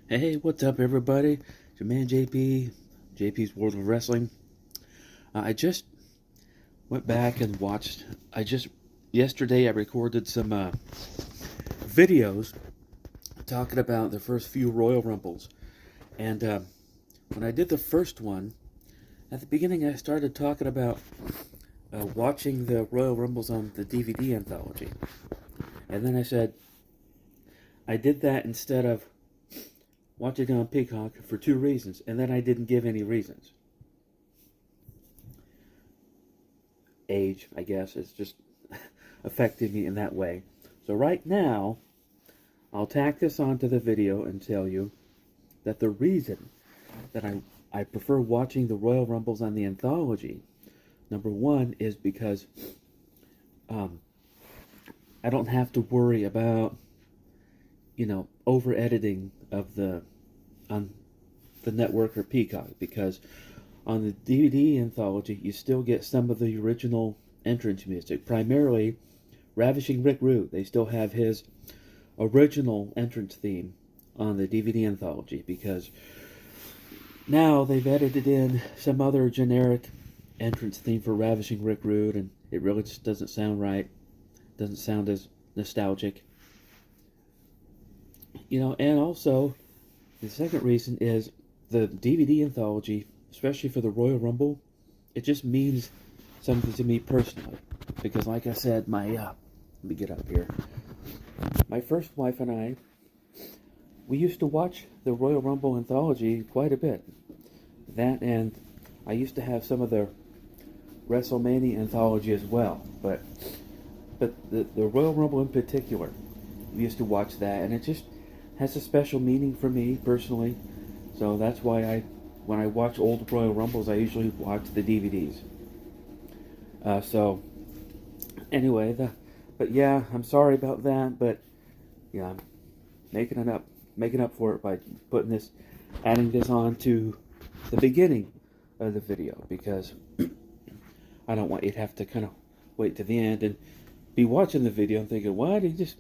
Hey, what's up, everybody? It's your man JP, J.P.s World of Wrestling. I just went back and watched. Yesterday I recorded some videos talking about the first few Royal Rumbles. And when I did the first one, at the beginning I started talking about watching the Royal Rumbles on the DVD anthology. And then I said I did that instead of watching it on Peacock for two reasons. And then I didn't give any reasons. Age, I guess, is just affected me in that way. So right now, I'll tack this onto the video and tell you that the reason that I prefer watching the Royal Rumbles on the anthology, number one, is because I don't have to worry about, over editing of on the network or Peacock, because on the DVD anthology, you still get some of the original entrance music. Primarily, Ravishing Rick Rude. They still have his original entrance theme on the DVD anthology, because now they've edited in some other generic entrance theme for Ravishing Rick Rude, and it really just doesn't sound right. Doesn't sound as nostalgic. And also, the second reason is the DVD anthology, especially for the Royal Rumble, it just means something to me personally. Because like I said, let me get up here. My first wife and I, we used to watch the Royal Rumble anthology quite a bit. That, and I used to have some of the WrestleMania anthology as well. But the Royal Rumble in particular, we used to watch that, and it just has a special meaning for me personally. So that's why when I watch old Royal Rumbles, I usually watch the DVDs. So anyway, but yeah, I'm sorry about that, but yeah, I'm making up for it by adding this on to the beginning of the video, because I don't want you to have to kind of wait to the end and be watching the video and thinking, what? He just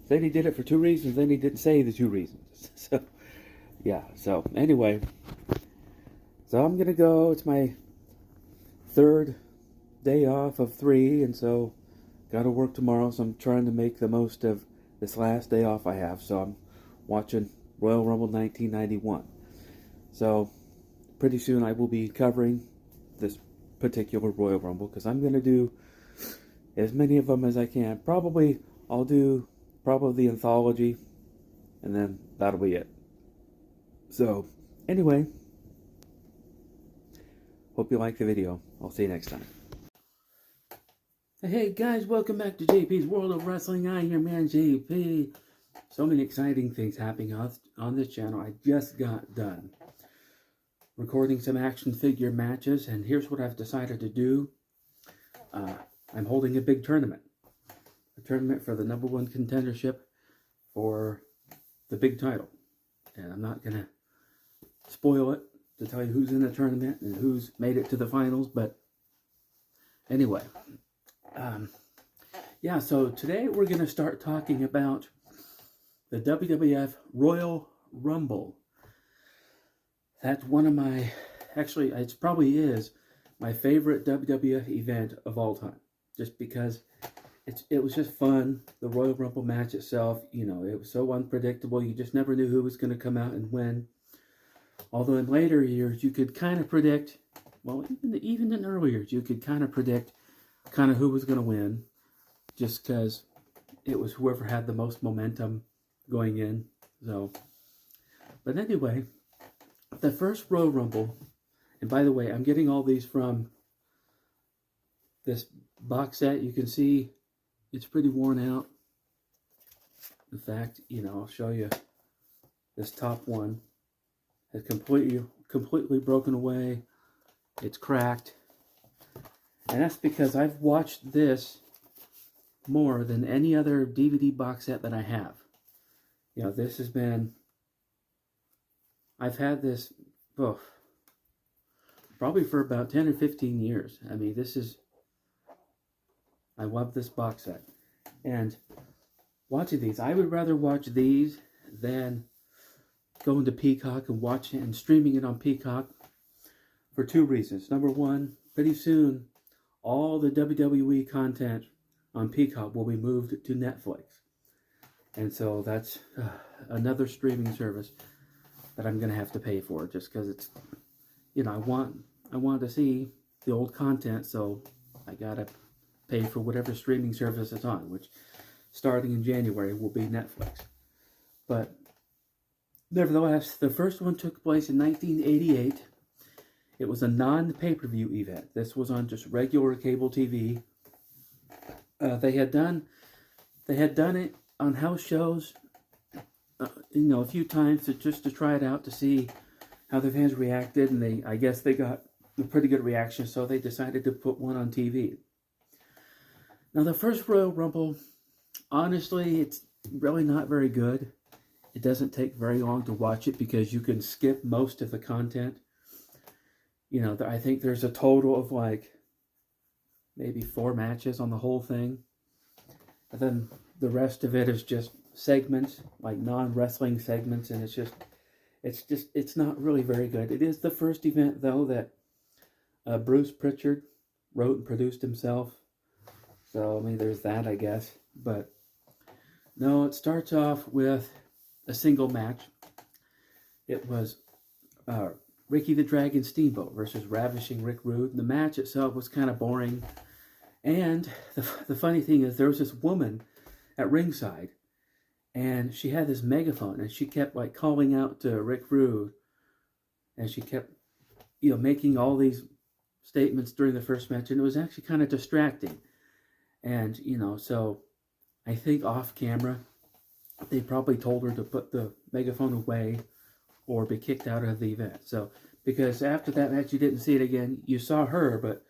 said he did it for two reasons, then he didn't say the two reasons. So, yeah, so anyway, so I'm going to go. It's my third day off of 3, and so got to work tomorrow, so I'm trying to make the most of this last day off I have. So I'm watching Royal Rumble 1991. So pretty soon I will be covering this particular Royal Rumble, because I'm going to do as many of them as I can. I'll do the anthology, and then that'll be it. So anyway, hope you like the video. I'll see you next time. Hey guys, welcome back to JP's World of Wrestling. I'm your man JP. So many exciting things happening on this channel. I just got done recording some action figure matches, and here's what I've decided to do. I'm holding a big tournament. A tournament for the number one contendership for the big title. And I'm not going to spoil it to tell you who's in the tournament and who's made it to the finals, but anyway. Yeah, so today we're going to start talking about the WWF Royal Rumble. That's one of my, actually, it probably is my favorite WWF event of all time. Just because it was just fun. The Royal Rumble match itself, it was so unpredictable. You just never knew who was going to come out and win. Although in later years, you could kind of predict, well, even in earlier years, you could kind of predict who was going to win, just because it was whoever had the most momentum going in. So, but anyway, the first Royal Rumble, and by the way, I'm getting all these from this box set. You can see it's pretty worn out. In fact, I'll show you this top one has completely broken away. It's cracked. And that's because I've watched this more than any other DVD box set that I have. This has been, I've had this probably for about 10 or 15 years. I mean, I love this box set. And watching these, I would rather watch these than going to Peacock and watching it and streaming it on Peacock for two reasons. Number one, pretty soon, all the WWE content on Peacock will be moved to Netflix. And so that's another streaming service that I'm going to have to pay for just because it's, I want to see the old content, so I got to pay for whatever streaming service it's on, which starting in January will be Netflix. But nevertheless, the first one took place in 1988. It was a non-pay-per-view event. This was on just regular cable TV. They had done it on house shows, a few times just to try it out to see how the fans reacted, and I guess they got a pretty good reaction, so they decided to put one on TV. Now, the first Royal Rumble, honestly, it's really not very good. It doesn't take very long to watch it because you can skip most of the content. I think there's a total of maybe 4 matches on the whole thing. And then the rest of it is just segments, like non-wrestling segments, and it's not really very good. It is the first event, though, that Bruce Pritchard wrote and produced himself. So, there's that, I guess. But, no, it starts off with a single match. It was Ricky the Dragon Steamboat versus Ravishing Rick Rude. The match itself was kind of boring. And the funny thing is, there was this woman at ringside, and she had this megaphone, and she kept calling out to Rick Rude, and she kept making all these statements during the first match, and it was actually kind of distracting. And so I think off camera they probably told her to put the megaphone away or be kicked out of the event. So because after that match you didn't see it again. You saw her, but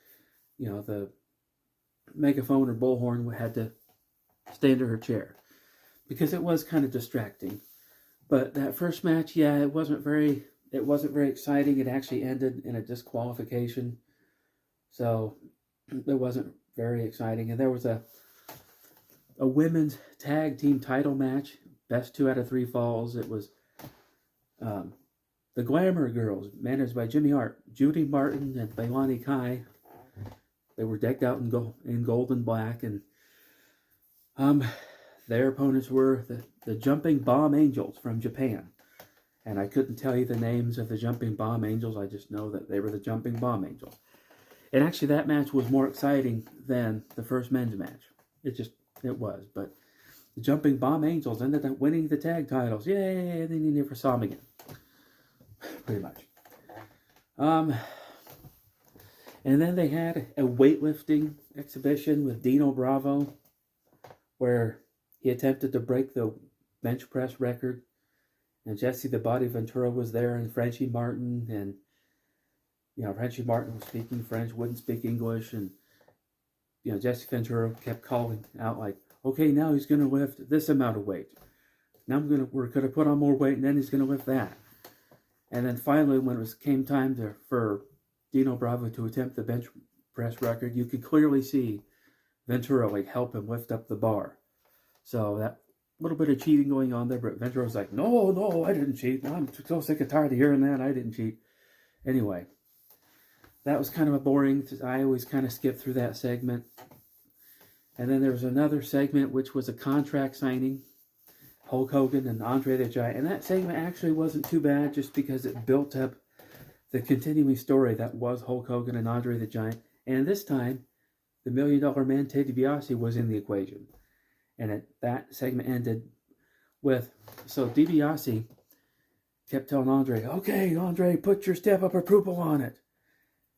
the megaphone or bullhorn had to stay under her chair because it was kind of distracting. But that first match, it wasn't very exciting. It actually ended in a disqualification, so it wasn't very exciting. And there was a women's tag team title match, best 2 out of 3 falls. It was the Glamour Girls, managed by Jimmy Hart, Judy Martin, and Leilani Kai. They were decked out in gold and black, and their opponents were the Jumping Bomb Angels from Japan. And I couldn't tell you the names of the Jumping Bomb Angels. I just know that they were the Jumping Bomb Angels. And actually, that match was more exciting than the first men's match. It was. But the Jumping Bomb Angels ended up winning the tag titles. Yay! And then you never saw them again. Pretty much. And then they had a weightlifting exhibition with Dino Bravo, where he attempted to break the bench press record. And Jesse the Body Ventura was there, and Frenchie Martin, and Frenchie Martin was speaking French, wouldn't speak English, and Jesse Ventura kept calling out okay, now he's going to lift this amount of weight. Now we're going to put on more weight, and then he's going to lift that. And then finally, when it came time for Dino Bravo to attempt the bench press record, you could clearly see Ventura help him lift up the bar. So that little bit of cheating going on there, but Ventura was no, I didn't cheat. I'm so sick and tired of hearing that. I didn't cheat. Anyway, that was kind of a boring. I always kind of skip through that segment. And then there was another segment which was a contract signing. Hulk Hogan and Andre the Giant. And that segment actually wasn't too bad just because it built up the continuing story that was Hulk Hogan and Andre the Giant. And this time, the $1 Million Man, Ted DiBiase, was in the equation. And that segment ended with, so DiBiase kept telling Andre, okay, Andre, put your stamp of approval on it.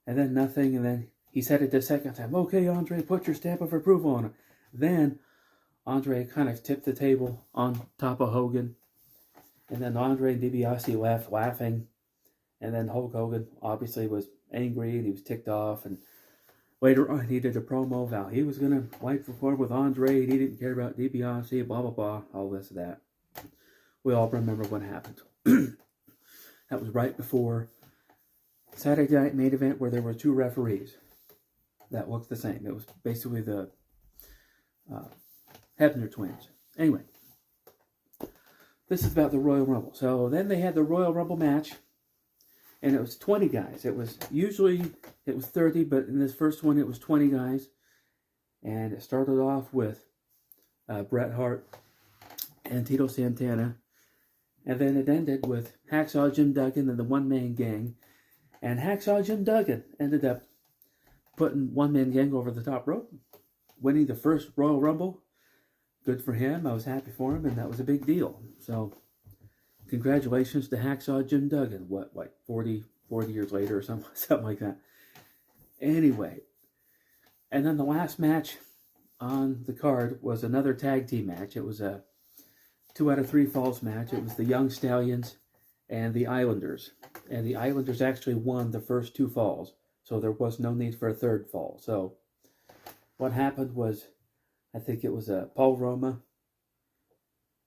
And then nothing, and then he said it the second time, okay, Andre, put your stamp of approval on it. Then Andre kind of tipped the table on top of Hogan. And then Andre and DiBiase left laughing. And then Hulk Hogan obviously was angry and he was ticked off. And later on he did a promo about he was going to wipe the floor with Andre. And he didn't care about DiBiase, blah, blah, blah, all this and that. We all remember what happened. That was right before Saturday Night Main Event where there were 2 referees that looked the same. It was basically the... Hebner twins. Anyway, this is about the Royal Rumble. So then they had the Royal Rumble match, and it was 20 guys. It was 30, but in this first one it was 20 guys. And it started off with Bret Hart and Tito Santana. And then it ended with Hacksaw Jim Duggan and the One Man Gang. And Hacksaw Jim Duggan ended up putting One Man Gang over the top rope, winning the first Royal Rumble. Good for him. I was happy for him, and that was a big deal. So, congratulations to Hacksaw Jim Duggan. What, like 40 years later or something like that. Anyway, and then the last match on the card was another tag team match. It was a 2 out of 3 falls match. It was the Young Stallions and the Islanders. And the Islanders actually won the first 2 falls, so there was no need for a third fall. So what happened was, I think it was Paul Roma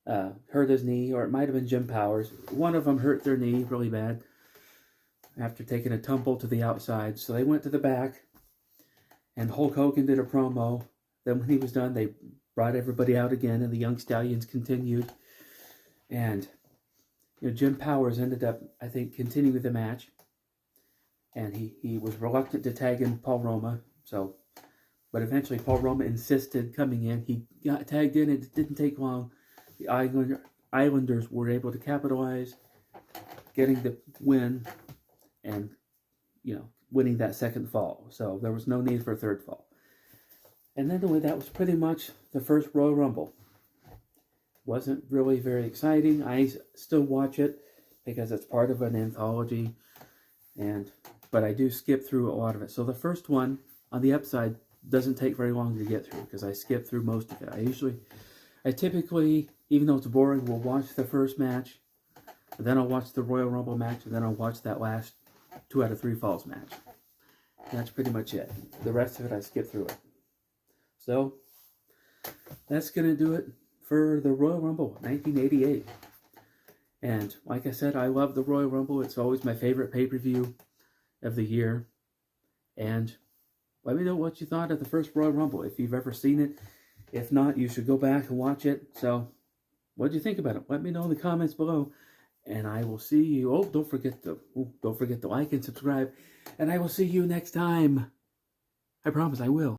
hurt his knee, or it might have been Jim Powers. One of them hurt their knee really bad after taking a tumble to the outside. So they went to the back, and Hulk Hogan did a promo. Then when he was done, they brought everybody out again, and the Young Stallions continued. And Jim Powers ended up, I think, continuing the match. And he was reluctant to tag in Paul Roma. But eventually Paul Roma insisted coming in. He got tagged in. It didn't take long. The Islanders were able to capitalize, getting the win, and winning that second fall. So there was no need for a third fall. And then that was pretty much the first Royal Rumble. Wasn't really very exciting. I still watch it because it's part of an anthology, but I do skip through a lot of it. So the first one on the upside doesn't take very long to get through because I skip through most of it. I typically, even though it's boring, will watch the first match, and then I'll watch the Royal Rumble match, and then I'll watch that last 2 out of 3 falls match. That's pretty much it. The rest of it, I skip through it. So, that's going to do it for the Royal Rumble 1988. And like I said, I love the Royal Rumble. It's always my favorite pay-per-view of the year. And let me know what you thought of the first Royal Rumble, if you've ever seen it. If not, you should go back and watch it. So, what did you think about it? Let me know in the comments below. And I will see you. Oh, don't forget to like and subscribe. And I will see you next time. I promise I will.